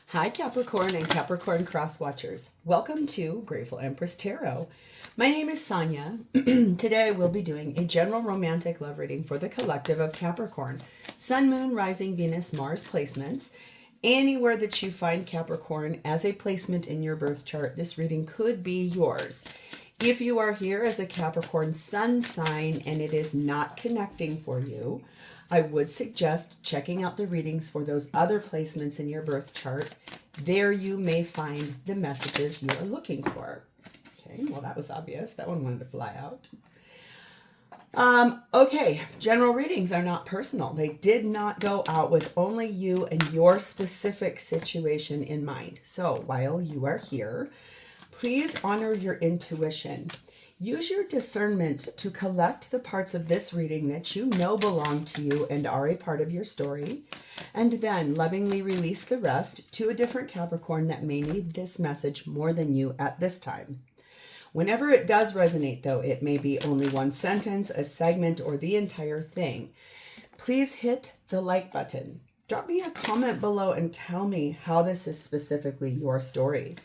Hi, Capricorn and Capricorn Cross Watchers. Welcome to Grateful Empress Tarot. My name is Sonia. Today I will be doing a general romantic love reading for the collective of Capricorn. Sun, Moon, Rising, Venus, Mars placements. Anywhere that you find Capricorn as a placement in your birth chart, this reading could be yours. If you are here as a Capricorn sun sign and it is not connecting for you, I would suggest checking out the readings for those other placements in your birth chart. There you may find the messages you are looking for. Okay, well that was obvious. That one wanted to fly out. Okay, general readings are not personal. They did not go out with only you and your specific situation in mind. So while you are here, please honor your intuition. Use your discernment to collect the parts of this reading that you know belong to you and are a part of your story, and then lovingly release the rest to a different Capricorn that may need this message more than you at this time. Whenever it does resonate, though, it may be only one sentence, a segment, or the entire thing. Please hit the like button. Drop me a comment below and tell me how this is specifically your story.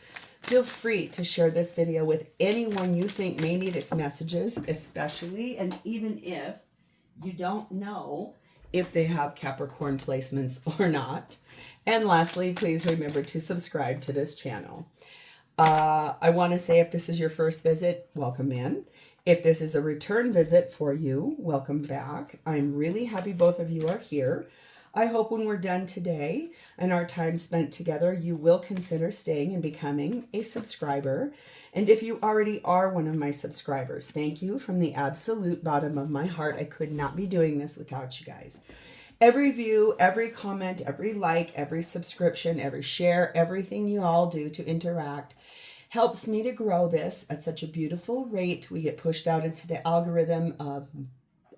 Feel free to share this video with anyone you think may need its messages, especially and even if you don't know if they have Capricorn placements or not. And lastly, please remember to subscribe to this channel. I want to say if this is your first visit, welcome in. If this is a return visit for you, welcome back. I'm really happy both of you are here. I hope when we're done today and our time spent together, you will consider staying and becoming a subscriber. And if you already are one of my subscribers, thank you from the absolute bottom of my heart. I could not be doing this without you guys. Every view, every comment, every like, every subscription, every share, everything you all do to interact helps me to grow this at such a beautiful rate. We get pushed out into the algorithm of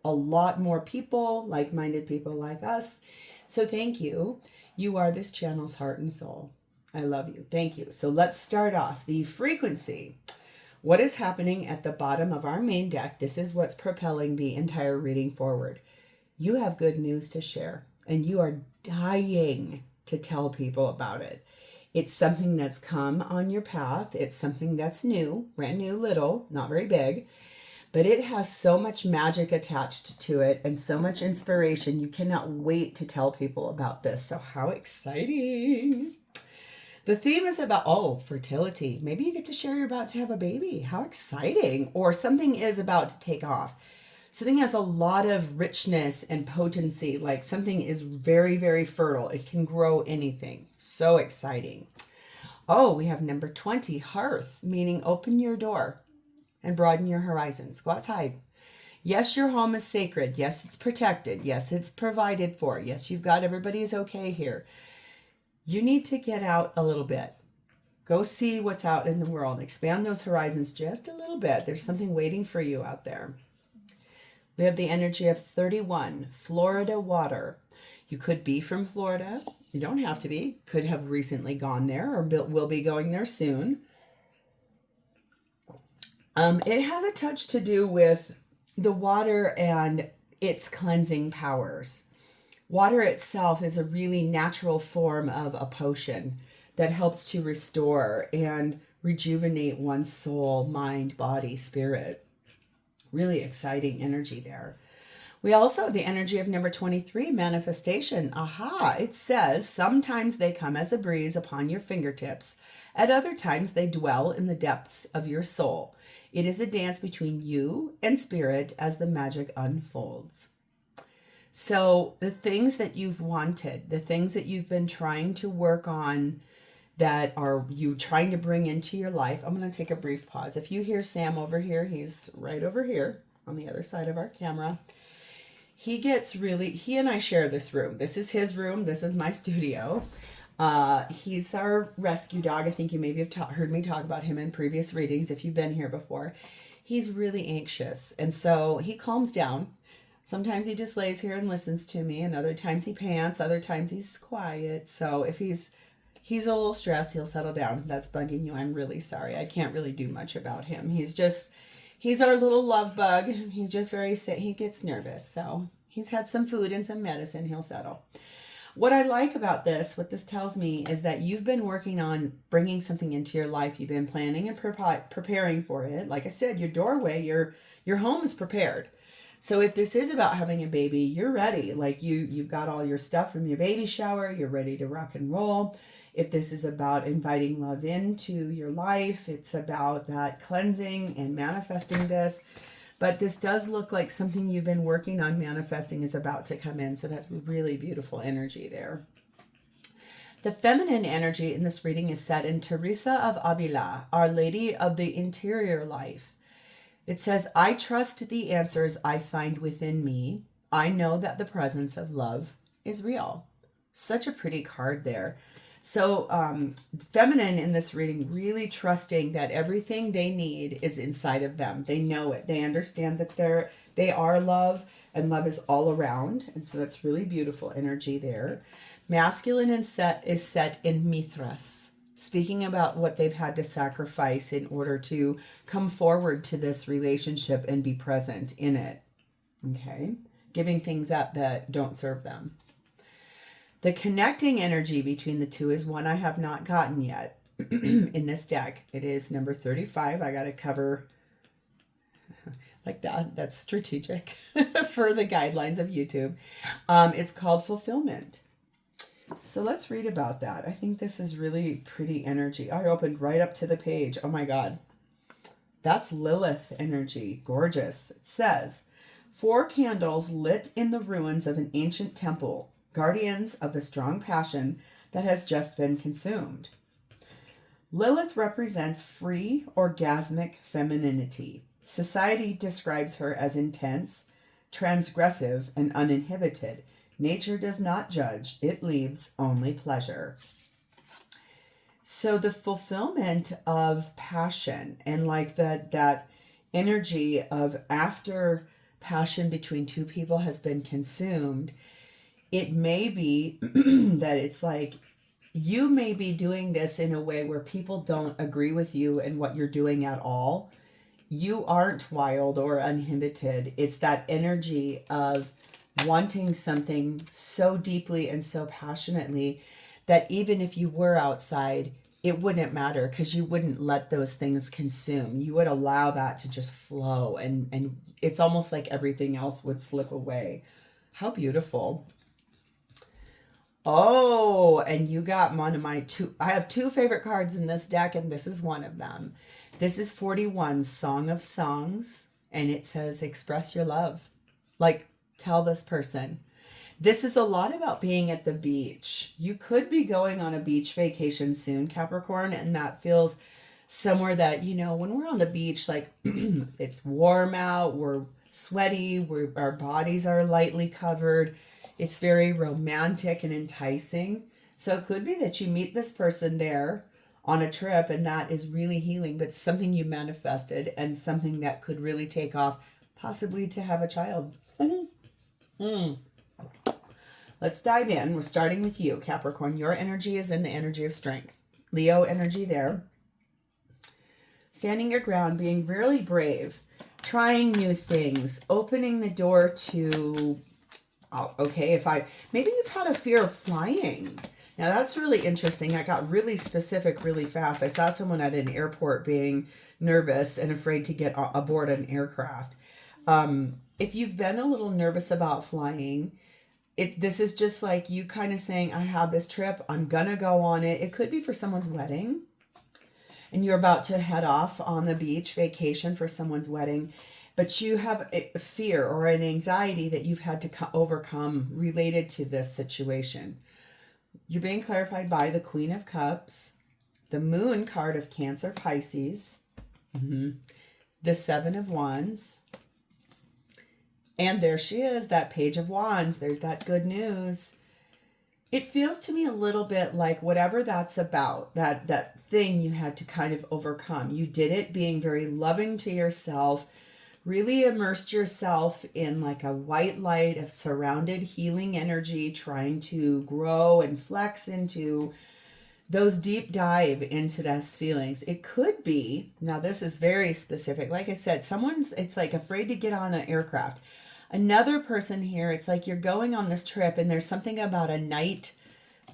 a lot more people, like-minded people like us. So thank you. You are this channel's heart and soul. I love you. Thank you. So let's start off. The frequency. What is happening at the bottom of our main deck? This is what's propelling the entire reading forward. You have good news to share, and you are dying to tell people about it. It's something that's come on your path. It's something that's new, brand new, little, not very big. But it has so much magic attached to it and so much inspiration. You cannot wait to tell people about this. So how exciting. The theme is about, fertility. Maybe you get to share you're about to have a baby. How exciting. Or something is about to take off. Something has a lot of richness and potency. Like something is very, very fertile. It can grow anything. So exciting. We have number 20, hearth, meaning open your door and broaden your horizons. Go outside. Yes, your home is sacred. Yes, it's protected. Yes, it's provided for. Yes, you've got everybody's okay here. You need to get out a little bit. Go see what's out in the world. Expand those horizons just a little bit. There's something waiting for you out there. We have the energy of 31, Florida water. You could be from Florida. You don't have to be. Could have recently gone there or will be going there soon. It has a touch to do with the water and its cleansing powers. Water itself is a really natural form of a potion that helps to restore and rejuvenate one's soul, mind, body, spirit. Really exciting energy there. We also have the energy of number 23, manifestation. It says, sometimes they come as a breeze upon your fingertips. At other times, they dwell in the depths of your soul. It is a dance between you and spirit as the magic unfolds. So the things that you've wanted, the things that you've been trying to work on that are you trying to bring into your life. I'm going to take a brief pause. If you hear Sam over here, he's right over here on the other side of our camera. He and I share this room. This is his room. This is my studio. He's our rescue dog. I think you maybe have heard me talk about him in previous readings if you've been here before. He's really anxious, and so he calms down. Sometimes he just lays here and listens to me, and other times he pants, other times he's quiet. So if he's a little stressed, he'll settle down. If that's bugging you, I'm really sorry. I can't really do much about him. He's our little love bug. He's just very sick. He gets nervous, so he's had some food and some medicine. He'll settle. What I like about this, what this tells me, is that you've been working on bringing something into your life. You've been planning and preparing for it. Like I said, your doorway, your home is prepared. So if this is about having a baby, you're ready. Like you've got all your stuff from your baby shower. You're ready to rock and roll. If this is about inviting love into your life, it's about that cleansing and manifesting this. But this does look like something you've been working on manifesting is about to come in. So that's really beautiful energy there. The feminine energy in this reading is set in Teresa of Avila, Our Lady of the Interior Life. It says, I trust the answers I find within me. I know that the presence of love is real. Such a pretty card there. So feminine in this reading, really trusting that everything they need is inside of them. They know it. They understand that they are love, and love is all around. And so that's really beautiful energy there. Masculine is set in Mithras, speaking about what they've had to sacrifice in order to come forward to this relationship and be present in it. Okay? Giving things up that don't serve them. The connecting energy between the two is one I have not gotten yet in this deck. It is number 35. I got to cover like that. That's strategic for the guidelines of YouTube. It's called Fulfillment. So let's read about that. I think this is really pretty energy. I opened right up to the page. Oh my God. That's Lilith energy. Gorgeous. It says, 4 candles lit in the ruins of an ancient temple, guardians of the strong passion that has just been consumed. Lilith represents free, orgasmic femininity. Society describes her as intense, transgressive, and uninhibited. Nature does not judge. It leaves only pleasure. So the fulfillment of passion and like that energy of after passion between two people has been consumed, it may be that it's like you may be doing this in a way where people don't agree with you and what you're doing at all. You aren't wild or uninhibited. It's that energy of wanting something so deeply and so passionately that even if you were outside, it wouldn't matter because you wouldn't let those things consume. You would allow that to just flow, and it's almost like everything else would slip away. How beautiful. Oh, and you got one of my I have 2 favorite cards in this deck, and this is one of them. This is 41, Song of Songs, and it says, express your love. Like, tell this person. This is a lot about being at the beach. You could be going on a beach vacation soon, Capricorn, and that feels somewhere that, you know, when we're on the beach, like it's warm out, we're sweaty, our bodies are lightly covered. It's very romantic and enticing. So it could be that you meet this person there on a trip and that is really healing, but something you manifested and something that could really take off, possibly to have a child. Let's dive in. We're starting with you, Capricorn. Your energy is in the energy of strength. Leo energy there. Standing your ground, being really brave, trying new things, opening the door to... okay, maybe you've had a fear of flying. Now that's really interesting. I got really specific really fast. I saw someone at an airport being nervous and afraid to get aboard an aircraft. If you've been a little nervous about flying, this is just like you kind of saying, I have this trip, I'm gonna go on it. It could be for someone's wedding, and you're about to head off on the beach vacation for someone's wedding. But you have a fear or an anxiety that you've had to overcome related to this situation. You're being clarified by the Queen of Cups, the Moon card of Cancer, Pisces, the 7 of Wands, and there she is, that Page of Wands. There's that good news. It feels to me a little bit like whatever that's about, that thing you had to kind of overcome. You did it being very loving to yourself, really immersed yourself in like a white light of surrounded healing energy, trying to grow and flex into those deep dive into those feelings. It could be, now this is very specific. Like I said, it's like afraid to get on an aircraft. Another person here, it's like you're going on this trip and there's something about a night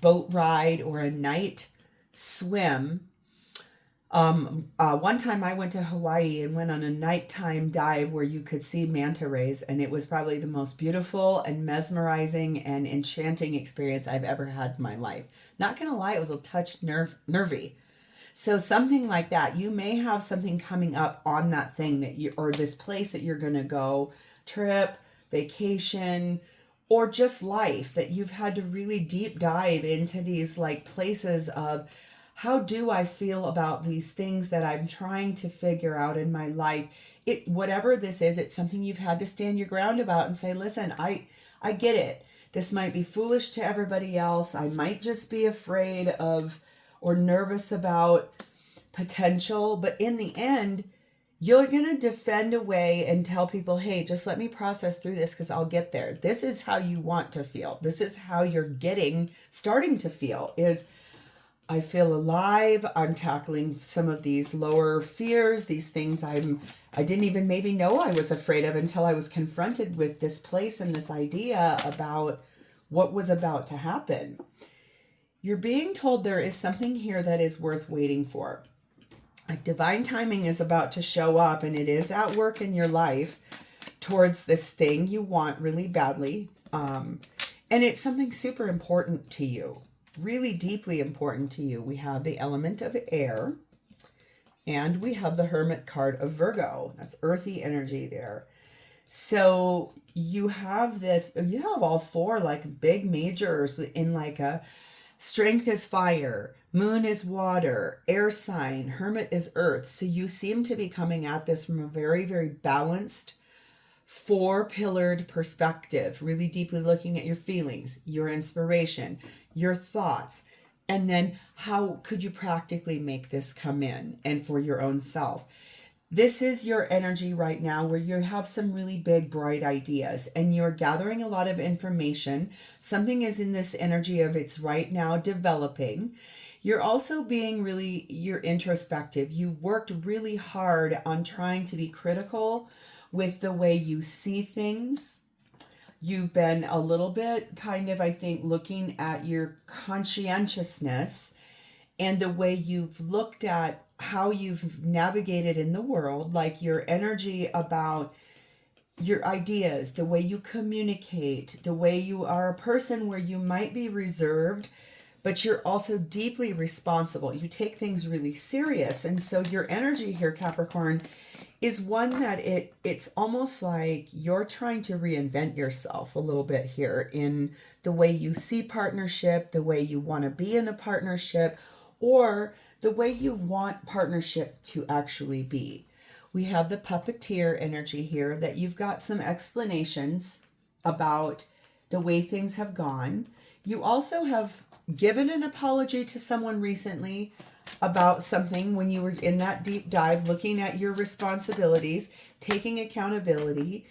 boat ride or a night swim. One time I went to Hawaii and went on a nighttime dive where you could see manta rays, and it was probably the most beautiful and mesmerizing and enchanting experience I've ever had in my life. Not gonna lie, it was a touch nervy. So something like that, you may have something coming up on that thing that you, or this place that you're gonna go, trip, vacation, or just life, that you've had to really deep dive into these like places of, how do I feel about these things that I'm trying to figure out in my life? Whatever this is, it's something you've had to stand your ground about and say, listen, I get it. This might be foolish to everybody else. I might just be afraid of or nervous about potential. But in the end, you're going to defend away and tell people, hey, just let me process through this because I'll get there. This is how you want to feel. This is how you're starting to feel is, I feel alive. I'm tackling some of these lower fears, these things I didn't even maybe know I was afraid of until I was confronted with this place and this idea about what was about to happen. You're being told there is something here that is worth waiting for. Like divine timing is about to show up, and it is at work in your life towards this thing you want really badly. And it's something super important to you. Really deeply important to you. We have the element of air, and we have the Hermit card of Virgo. That's earthy energy there. So you have all four like big majors in like a strength is fire, moon is water, air sign, hermit is earth. So you seem to be coming at this from a very, very balanced, four-pillared perspective, really deeply looking at your feelings, your inspiration, your thoughts, and then how could you practically make this come in and for your own self. This is your energy right now where you have some really big, bright ideas and you're gathering a lot of information. Something is in this energy of it's right now developing. You're also you're introspective. You worked really hard on trying to be critical with the way you see things. You've been a little bit kind of, I think, looking at your conscientiousness and the way you've looked at how you've navigated in the world, like your energy about your ideas, the way you communicate, the way you are a person where you might be reserved, but you're also deeply responsible. You take things really serious. And so your energy here, Capricorn, is one that it's almost like you're trying to reinvent yourself a little bit here in the way you see partnership, the way you want to be in a partnership, or the way you want partnership to actually be. We have the puppeteer energy here that you've got some explanations about the way things have gone. You also have given an apology to someone recently about something when you were in that deep dive, looking at your responsibilities, taking accountability.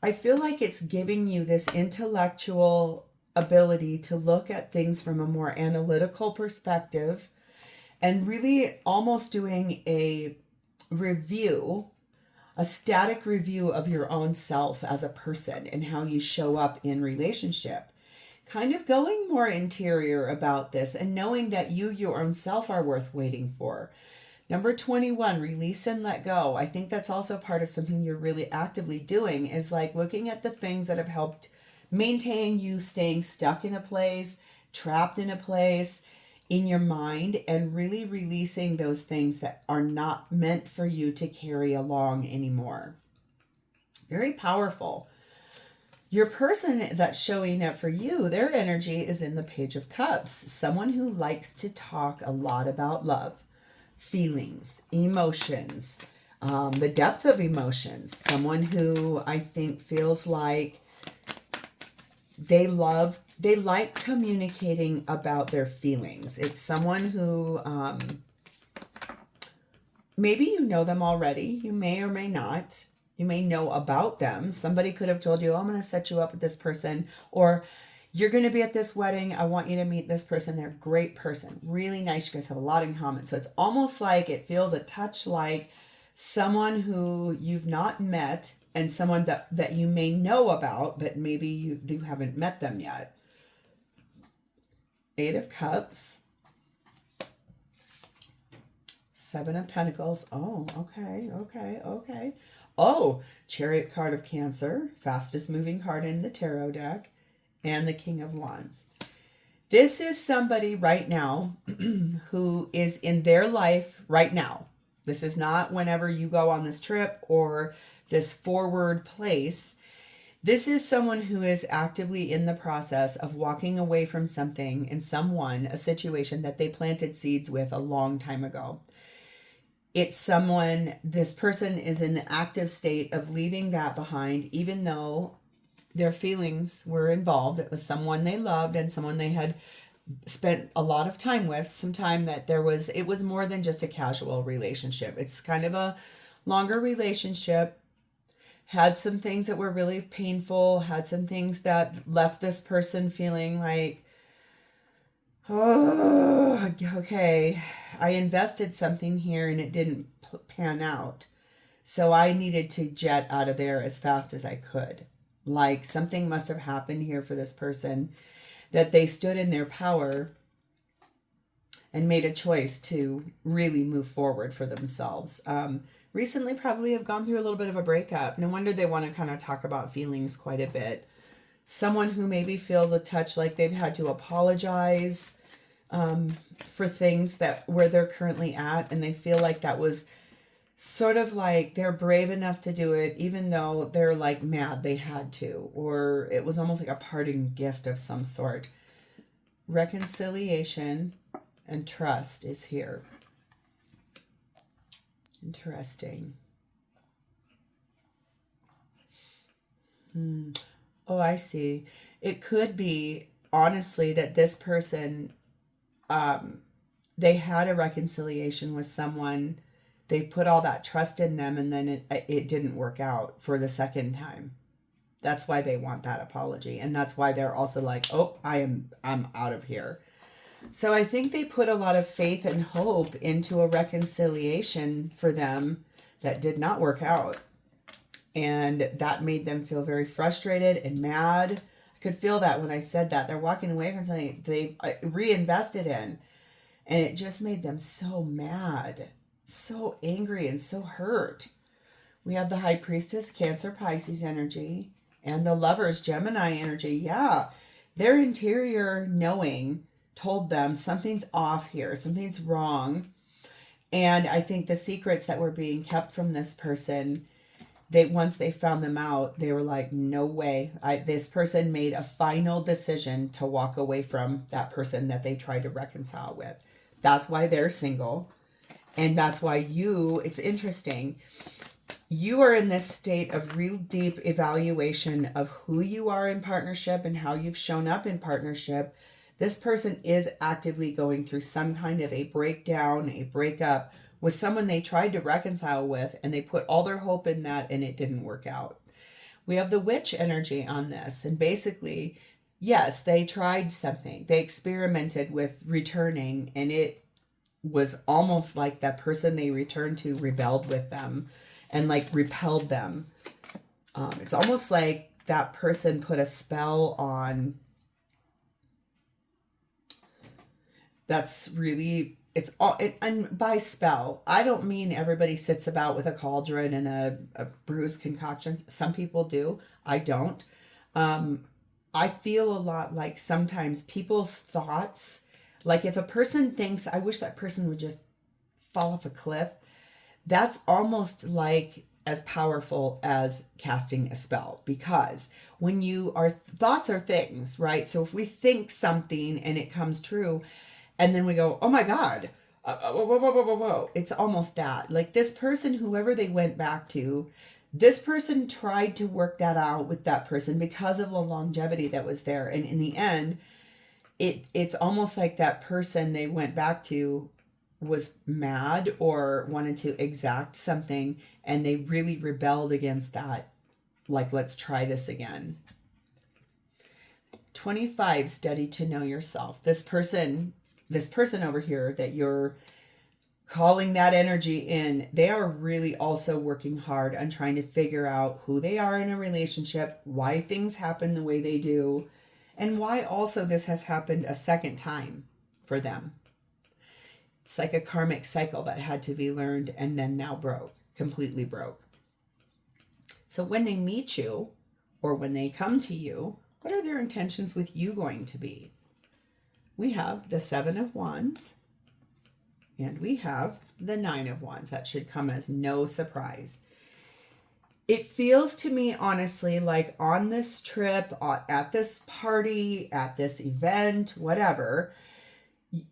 I feel like it's giving you this intellectual ability to look at things from a more analytical perspective and really almost doing a review, a static review of your own self as a person and how you show up in relationship. Kind of going more interior about this and knowing that you, your own self, are worth waiting for. Number 21, release and let go. I think that's also part of something you're really actively doing is like looking at the things that have helped maintain you staying stuck in a place, trapped in a place in your mind, and really releasing those things that are not meant for you to carry along anymore. Very powerful. Your person that's showing up for you, their energy is in the Page of Cups. Someone who likes to talk a lot about love, feelings, emotions, the depth of emotions. Someone who I think feels like they like communicating about their feelings. It's someone who maybe you know them already. You may or may not. You may know about them. Somebody could have told you, oh, I'm going to set you up with this person, or you're going to be at this wedding. I want you to meet this person. They're a great person. Really nice. You guys have a lot in common. So it's almost like it feels a touch like someone who you've not met, and someone that you may know about, but maybe you haven't met them yet. 8 of Cups. 7 of Pentacles. Oh, okay, okay, okay. Oh, Chariot card of Cancer, fastest moving card in the tarot deck, and the King of Wands. This is somebody right now who is in their life right now. This is not whenever you go on this trip or this forward place. This is someone who is actively in the process of walking away from something and someone, a situation that they planted seeds with a long time ago. It's someone, this person is in the active state of leaving that behind, even though their feelings were involved. It was someone they loved and someone they had spent a lot of time with, some time that it was more than just a casual relationship. It's kind of a longer relationship, had some things that were really painful, had some things that left this person feeling like, oh, okay, I invested something here and it didn't pan out. So I needed to jet out of there as fast as I could. Like something must have happened here for this person that they stood in their power and made a choice to really move forward for themselves. Recently probably have gone through a little bit of a breakup. No wonder they want to kind of talk about feelings quite a bit. Someone who maybe feels a touch like they've had to apologize for things where they're currently at, and they feel like that was sort of like they're brave enough to do it even though they're like mad they had to, or it was almost like a parting gift of some sort. Reconciliation and trust is here. Interesting. Oh, I see. It could be honestly that this person they had a reconciliation with someone. They put all that trust in them, and then it didn't work out for the second time. That's why they want that apology, and that's why they're also like, oh, I'm out of here. So I think they put a lot of faith and hope into a reconciliation for them that did not work out, and that made them feel very frustrated and mad. I could feel that when I said that. They're walking away from something they reinvested in, and it just made them so mad, so angry, and so hurt. We have the High Priestess, Cancer, Pisces energy, and the Lovers, Gemini energy. Yeah, their interior knowing told them something's off here, something's wrong. And I think the secrets that were being kept from this person, once they found them out, they were like, no way. This person made a final decision to walk away from that person that they tried to reconcile with. That's why they're single. And that's why it's interesting. You are in this state of real deep evaluation of who you are in partnership and how you've shown up in partnership. This person is actively going through some kind of a breakdown, a breakup with someone they tried to reconcile with, and they put all their hope in that and it didn't work out. We have the Witch energy on this, and basically, yes, they tried something. They experimented with returning, and it was almost like that person they returned to rebelled with them and like repelled them. It's almost like that person put a spell on. That's really, and by spell, I don't mean everybody sits about with a cauldron and a bruised concoction. Some people do. I don't. I feel a lot like sometimes people's thoughts, like if a person thinks, I wish that person would just fall off a cliff, that's almost like as powerful as casting a spell, because when thoughts are things, right? So if we think something and it comes true, and then we go, oh my God, whoa, whoa, whoa, whoa, whoa, whoa. It's almost that. Like this person, whoever they went back to, this person tried to work that out with that person because of the longevity that was there. And in the end, it's almost like that person they went back to was mad or wanted to exact something, and they really rebelled against that. Like, let's try this again. 25, study to know yourself. This person over here that you're calling that energy in, they are really also working hard on trying to figure out who they are in a relationship, why things happen the way they do, and why also this has happened a second time for them. It's like a karmic cycle that had to be learned and then now completely broke. So when they meet you or when they come to you, what are their intentions with you going to be? We have the Seven of Wands and we have the Nine of Wands. That should come as no surprise. It feels to me, honestly, like on this trip, at this party, at this event, whatever,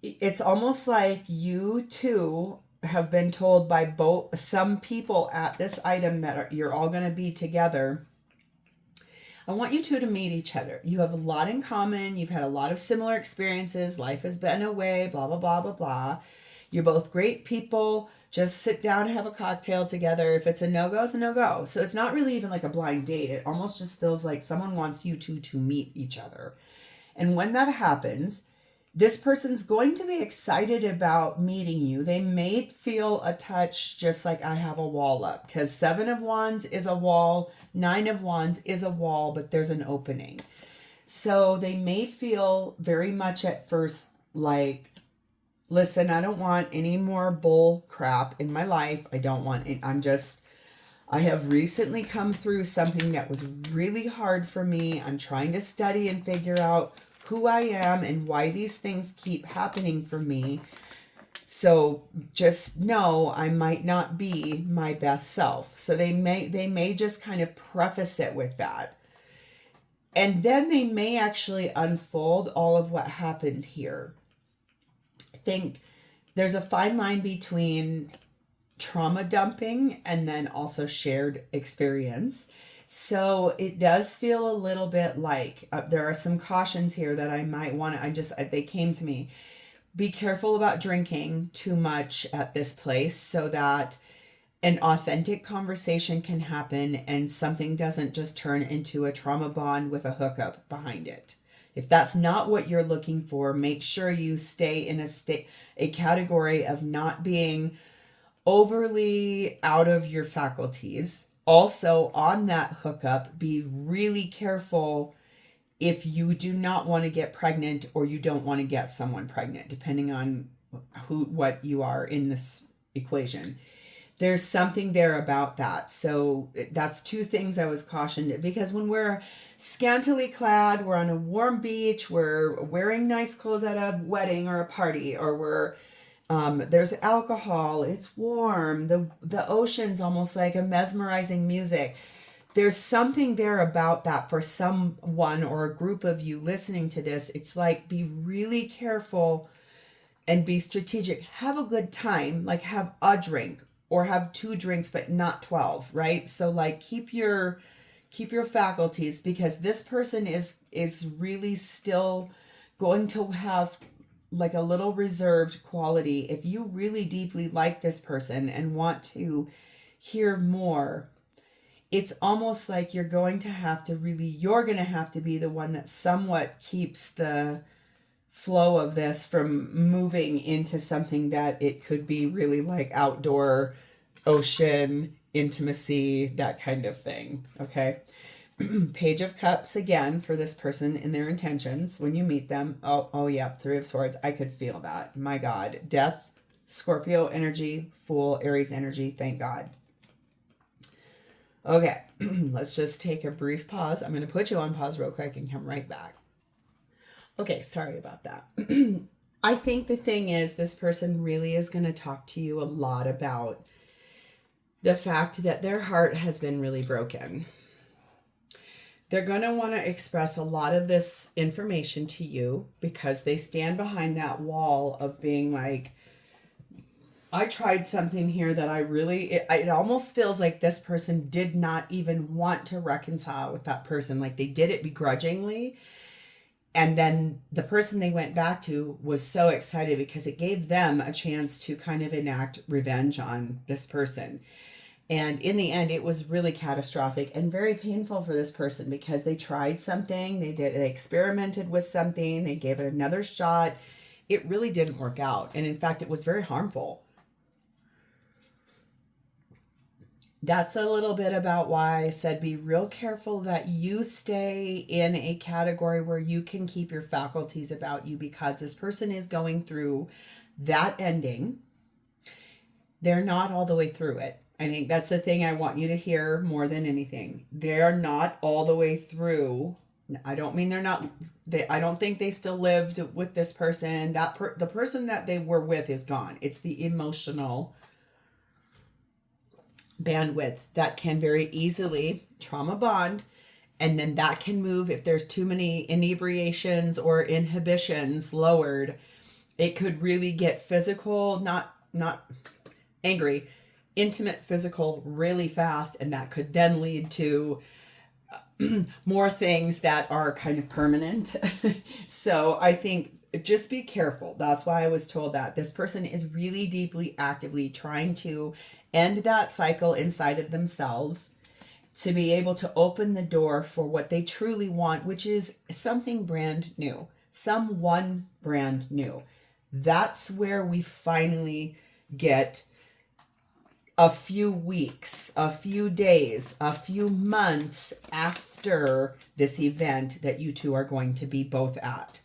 it's almost like you two have been told by some people at this item that you're all going to be together. I want you two to meet each other. You have a lot in common. You've had a lot of similar experiences. Life has been away, blah, blah, blah, blah, blah. You're both great people. Just sit down and have a cocktail together. If it's a no-go, it's a no-go. So it's not really even like a blind date. It almost just feels like someone wants you two to meet each other. And when that happens, this person's going to be excited about meeting you. They may feel a touch just like I have a wall up, because Seven of Wands is a wall, Nine of Wands is a wall, but there's an opening. So they may feel very much at first like, listen, I don't want any more bull crap in my life. I don't want it. I have recently come through something that was really hard for me. I'm trying to study and figure out who I am and why these things keep happening for me. So just know I might not be my best self. So they may just kind of preface it with that. And then they may actually unfold all of what happened here. I think there's a fine line between trauma dumping and then also shared experience. So it does feel a little bit like there are some cautions here that I might want to, they came to me. Be careful about drinking too much at this place so that an authentic conversation can happen and something doesn't just turn into a trauma bond with a hookup behind it. If that's not what you're looking for, make sure you stay in a category of not being overly out of your faculties. Also, on that hookup, be really careful if you do not want to get pregnant or you don't want to get someone pregnant, depending on what you are in this equation. There's something there about that. So that's two things I was cautioned, because when we're scantily clad, we're on a warm beach, we're wearing nice clothes at a wedding or a party, or there's alcohol, it's warm, the ocean's almost like a mesmerizing music. There's something there about that for someone or a group of you listening to this. It's like, be really careful and be strategic. Have a good time, like have a drink or have 2 drinks, but not 12, right? So like keep your faculties, because this person is really still going to have like a little reserved quality. If you really deeply like this person and want to hear more, it's almost like you're going to have to be the one that somewhat keeps the flow of this from moving into something that it could be really like outdoor, ocean, intimacy, that kind of thing. Okay. Page of Cups again for this person in their intentions when you meet them. Oh yeah, 3 of Swords. I could feel that. My God. Death, Scorpio energy, Fool, Aries energy. Thank God. Okay, let's just take a brief pause. I'm going to put you on pause real quick and come right back. Okay, sorry about that. I think the thing is, this person really is going to talk to you a lot about the fact that their heart has been really broken. They're going to want to express a lot of this information to you because they stand behind that wall of being like, I tried something here that it almost feels like this person did not even want to reconcile with that person. Like they did it begrudgingly. And then the person they went back to was so excited because it gave them a chance to kind of enact revenge on this person. And in the end, it was really catastrophic and very painful for this person because they tried something, they experimented with something, they gave it another shot. It really didn't work out. And in fact, it was very harmful. That's a little bit about why I said be real careful that you stay in a category where you can keep your faculties about you, because this person is going through that ending. They're not all the way through it. I think that's the thing I want you to hear more than anything. They're not all the way through. I don't mean they're not. I don't think they still lived with this person. The person that they were with is gone. It's the emotional bandwidth that can very easily trauma bond, and then that can move if there's too many inebriations or inhibitions lowered. It could really get physical, not angry, intimate physical really fast, and that could then lead to more things that are kind of permanent. So I think just be careful. That's why I was told that this person is really deeply, actively trying to end that cycle inside of themselves to be able to open the door for what they truly want, which is something brand new, someone brand new. That's where we finally get a few weeks, a few days, a few months after this event that you two are going to be both at.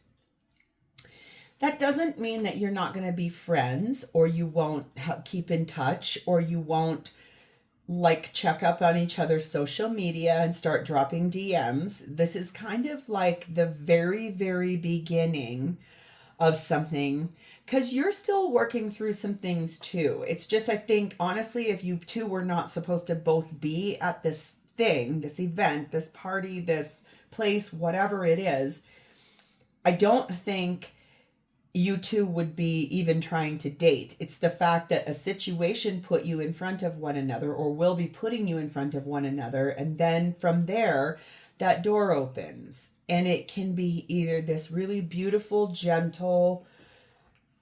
That doesn't mean that you're not going to be friends, or you won't keep in touch, or you won't check up on each other's social media and start dropping DMs. This is kind of like the very, very beginning of something, because you're still working through some things too. It's just, I think, honestly, if you two were not supposed to both be at this thing, this event, this party, this place, whatever it is, I don't think you two would be even trying to date. It's the fact that a situation put you in front of one another, or will be putting you in front of one another. And then from there, that door opens, and it can be either this really beautiful, gentle,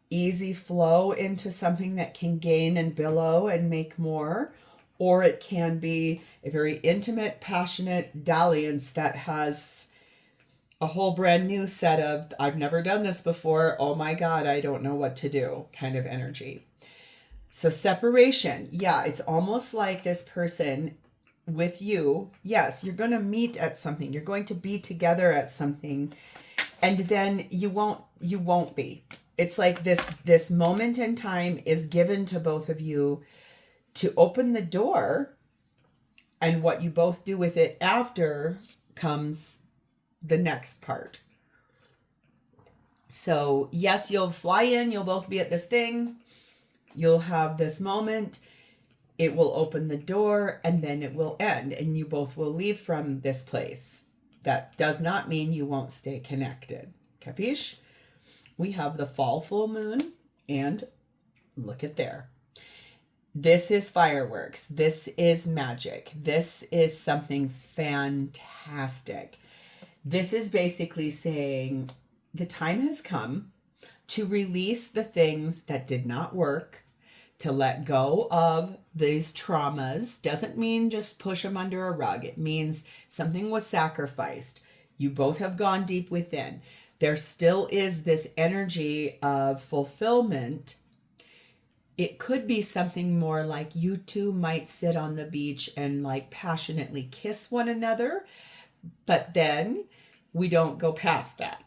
easy flow into something that can gain and billow and make more, or it can be a very intimate, passionate dalliance that has a whole brand new set of, I've never done this before, oh my God, I don't know what to do kind of energy. So separation, yeah, it's almost like this person with you, yes, you're going to meet at something, you're going to be together at something, and then you won't be. It's like this moment in time is given to both of you to open the door, and what you both do with it after comes the next part. So yes, you'll fly in, you'll both be at this thing, you'll have this moment, it will open the door, and then it will end, and you both will leave from this place. That does not mean you won't stay connected. Capiche? We have the fall full moon, and look at there. This is fireworks. This is magic. This is something fantastic. This is basically saying the time has come to release the things that did not work, to let go of these traumas. Doesn't mean just push them under a rug. It means something was sacrificed. You both have gone deep within. There still is this energy of fulfillment. It could be something more like you two might sit on the beach and passionately kiss one another, but then we don't go past that.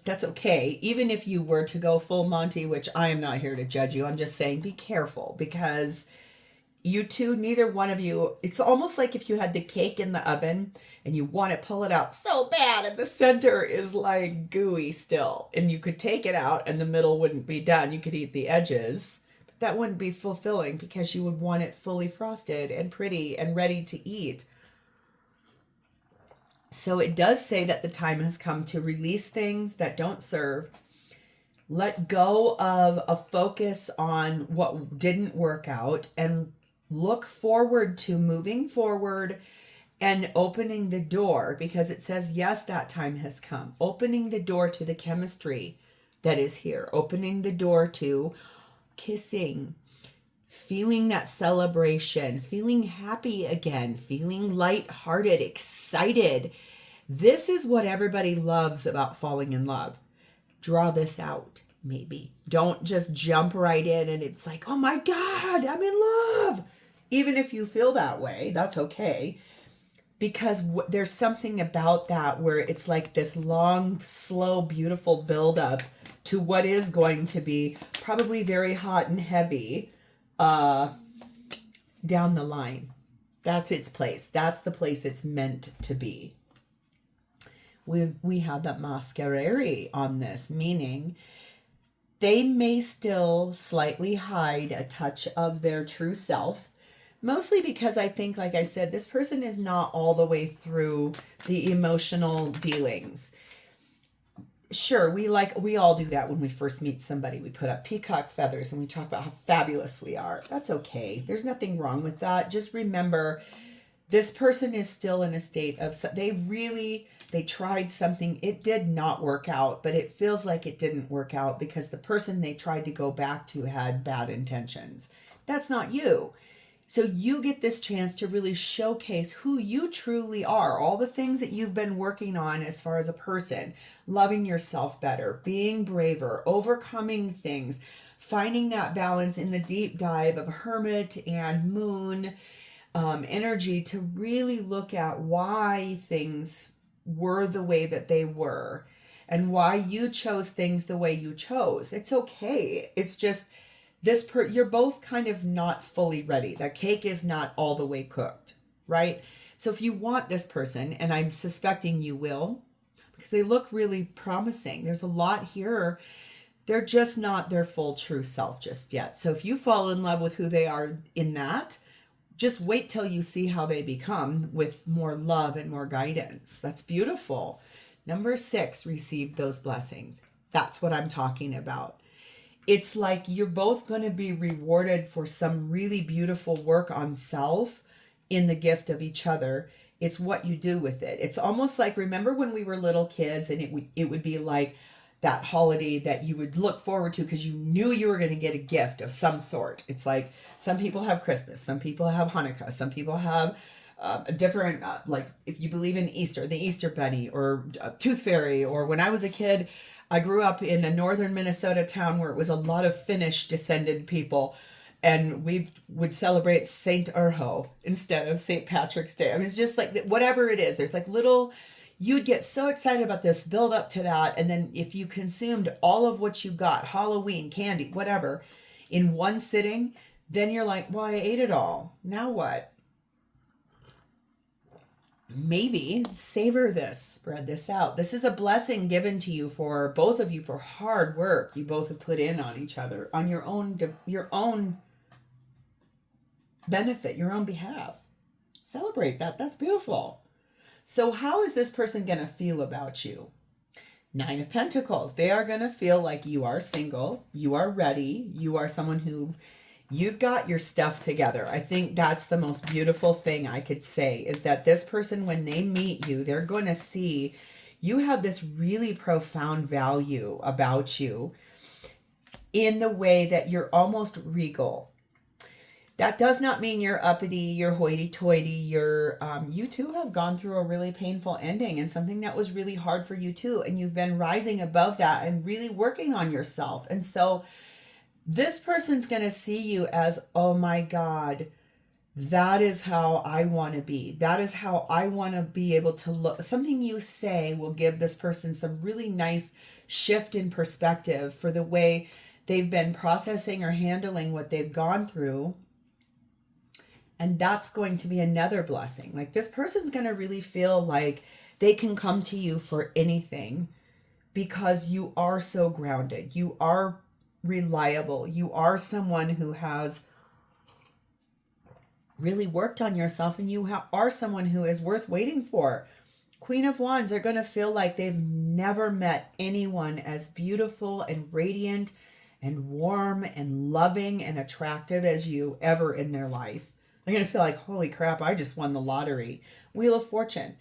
That's okay. Even if you were to go full Monty, which I am not here to judge you, I'm just saying be careful, because you two, neither one of you, it's almost like if you had the cake in the oven and you want to pull it out so bad and the center is gooey still, and you could take it out and the middle wouldn't be done. You could eat the edges, but that wouldn't be fulfilling, because you would want it fully frosted and pretty and ready to eat. So it does say that the time has come to release things that don't serve. Let go of a focus on what didn't work out, and look forward to moving forward and opening the door, because it says, yes, that time has come. Opening the door to the chemistry that is here. Opening the door to kissing, feeling that celebration, feeling happy again, feeling lighthearted, excited. This is what everybody loves about falling in love. Draw this out, maybe. Don't just jump right in and it's like, oh my God, I'm in love. Even if you feel that way, that's okay. Because there's something about that where it's like this long, slow, beautiful buildup to what is going to be probably very hot and heavy down the line. That's its place. That's the place it's meant to be. We have that masquerade on this, meaning they may still slightly hide a touch of their true self, mostly because I think, like I said, this person is not all the way through the emotional dealings. Sure, we all do that when we first meet somebody. We put up peacock feathers and we talk about how fabulous we are. That's okay. There's nothing wrong with that. Just remember, this person is still in a state of, they tried something. It did not work out, but it feels like it didn't work out because the person they tried to go back to had bad intentions. That's not you. So you get this chance to really showcase who you truly are, all the things that you've been working on as far as a person, loving yourself better, being braver, overcoming things, finding that balance in the deep dive of hermit and moon energy to really look at why things were the way that they were and why you chose things the way you chose. It's okay. It's just you're both kind of not fully ready. That cake is not all the way cooked, right? So if you want this person, and I'm suspecting you will, because they look really promising. There's a lot here. They're just not their full true self just yet. So if you fall in love with who they are in that, just wait till you see how they become with more love and more guidance. That's beautiful. Number 6, received those blessings. That's what I'm talking about. It's like you're both going to be rewarded for some really beautiful work on self in the gift of each other. It's what you do with it. It's almost like, remember when we were little kids and it would be like that holiday that you would look forward to because you knew you were going to get a gift of some sort. It's like some people have Christmas, some people have Hanukkah, some people have a different, like if you believe in Easter, the Easter Bunny or Tooth Fairy. Or when I was a kid, I grew up in a northern Minnesota town where it was a lot of Finnish descended people, and we would celebrate Saint Urho instead of St. Patrick's Day. I was just like, whatever it is, there's like little, you'd get so excited about this, build up to that, and then if you consumed all of what you got, Halloween, candy, whatever, in one sitting, then you're like, well, I ate it all. Now what? Maybe savor this, spread this out. This is a blessing given to you for both of you for hard work you both have put in on each other, on your own benefit, your own behalf. Celebrate that. That's beautiful. So how is this person going to feel about you? 9 of Pentacles. They are going to feel like you are single, you are ready, you are someone who you've got your stuff together. I think that's the most beautiful thing I could say, is that this person, when they meet you, they're going to see you have this really profound value about you in the way that you're almost regal. That does not mean you're uppity, you're hoity-toity, you two have gone through a really painful ending and something that was really hard for you too. And you've been rising above that and really working on yourself. And so this person's going to see you as, oh my God, that is how I want to be. That is how I want to be able to look. Something you say will give this person some really nice shift in perspective for the way they've been processing or handling what they've gone through. And that's going to be another blessing. Like this person's going to really feel like they can come to you for anything because you are so grounded. You are reliable. You are someone who has really worked on yourself, and you are someone who is worth waiting for. Queen of Wands are going to feel like they've never met anyone as beautiful and radiant and warm and loving and attractive as you ever in their life. They're going to feel like, holy crap, I just won the lottery. Wheel of Fortune.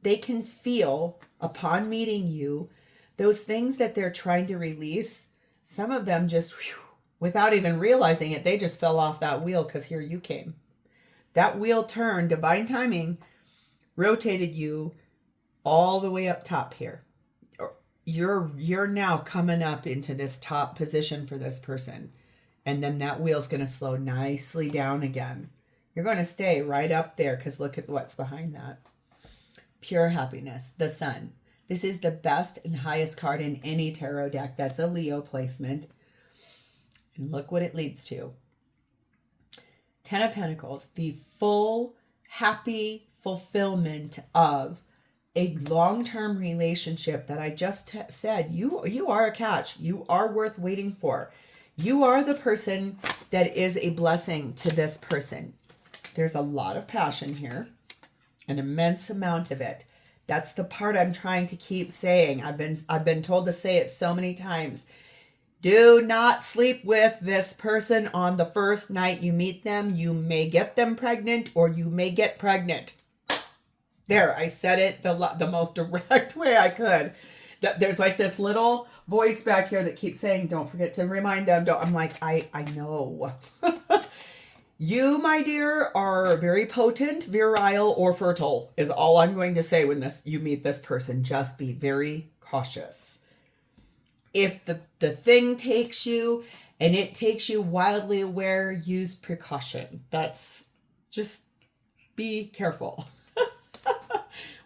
They can feel upon meeting you, those things that they're trying to release. Some of them just, without even realizing it, they just fell off that wheel because here you came. That wheel turned, divine timing, rotated you all the way up top here. You're now coming up into this top position for this person. And then that wheel's going to slow nicely down again. You're going to stay right up there because look at what's behind that. Pure happiness, the sun. This is the best and highest card in any tarot deck. That's a Leo placement. And look what it leads to. Ten of Pentacles, the full, happy fulfillment of a long-term relationship that I just said. You are a catch. You are worth waiting for. You are the person that is a blessing to this person. There's a lot of passion here, an immense amount of it. That's the part I'm trying to keep saying. I've been told to say it so many times. Do not sleep with this person on the first night you meet them. You may get them pregnant or you may get pregnant. There, I said it the most direct way I could. There's like this little voice back here that keeps saying, don't forget to remind them. I'm like, I know. You, my dear, are very potent, virile, or fertile is all I'm going to say when you meet this person. Just be very cautious. If the thing takes you and it takes you wildly aware, use precaution. That's just be careful.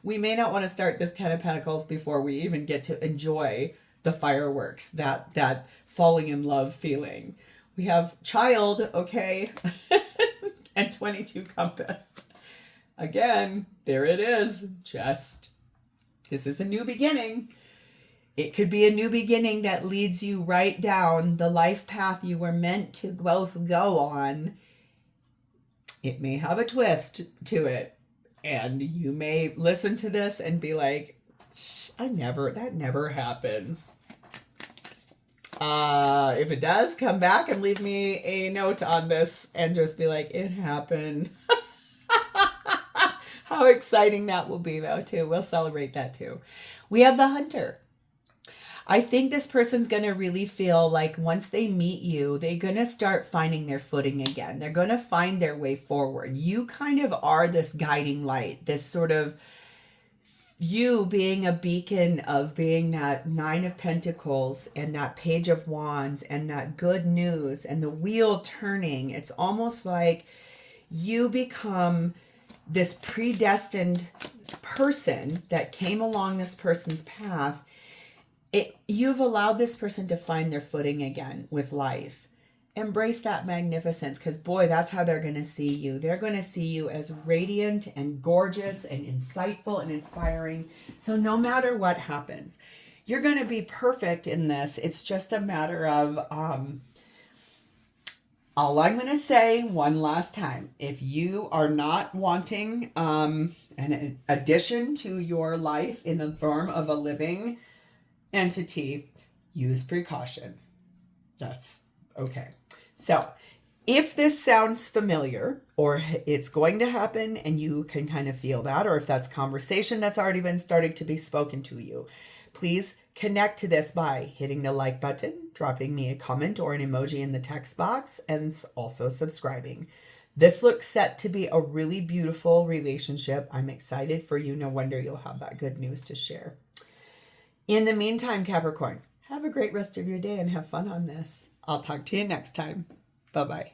We may not want to start this Ten of Pentacles before we even get to enjoy the fireworks, that falling in love feeling. We have child, okay, and 22 compass. Again, there it is. This is a new beginning. It could be a new beginning that leads you right down the life path you were meant to both go on. It may have a twist to it. And you may listen to this and be like, that never happens. If it does, come back and leave me a note on this and just be like, it happened. How exciting that will be, though, too. We'll celebrate that, too. We have the Hunter. I think this person's going to really feel like once they meet you, they're going to start finding their footing again. They're going to find their way forward. You kind of are this guiding light, this sort of you being a beacon of being that Nine of Pentacles and that Page of Wands and that good news and the wheel turning. It's almost like you become this predestined person that came along this person's path. You've allowed this person to find their footing again with life. Embrace that magnificence because, boy, that's how they're going to see you. They're going to see you as radiant and gorgeous and insightful and inspiring. So no matter what happens, you're going to be perfect in this. It's just a matter of all I'm going to say one last time. If you are not wanting an addition to your life in the form of a living entity, use precaution. That's okay. So if this sounds familiar or it's going to happen and you can kind of feel that, or if that's conversation that's already been starting to be spoken to you, please connect to this by hitting the like button, dropping me a comment or an emoji in the text box, and also subscribing. This looks set to be a really beautiful relationship. I'm excited for you. No wonder you'll have that good news to share. In the meantime, Capricorn, have a great rest of your day and have fun on this. I'll talk to you next time. Bye-bye.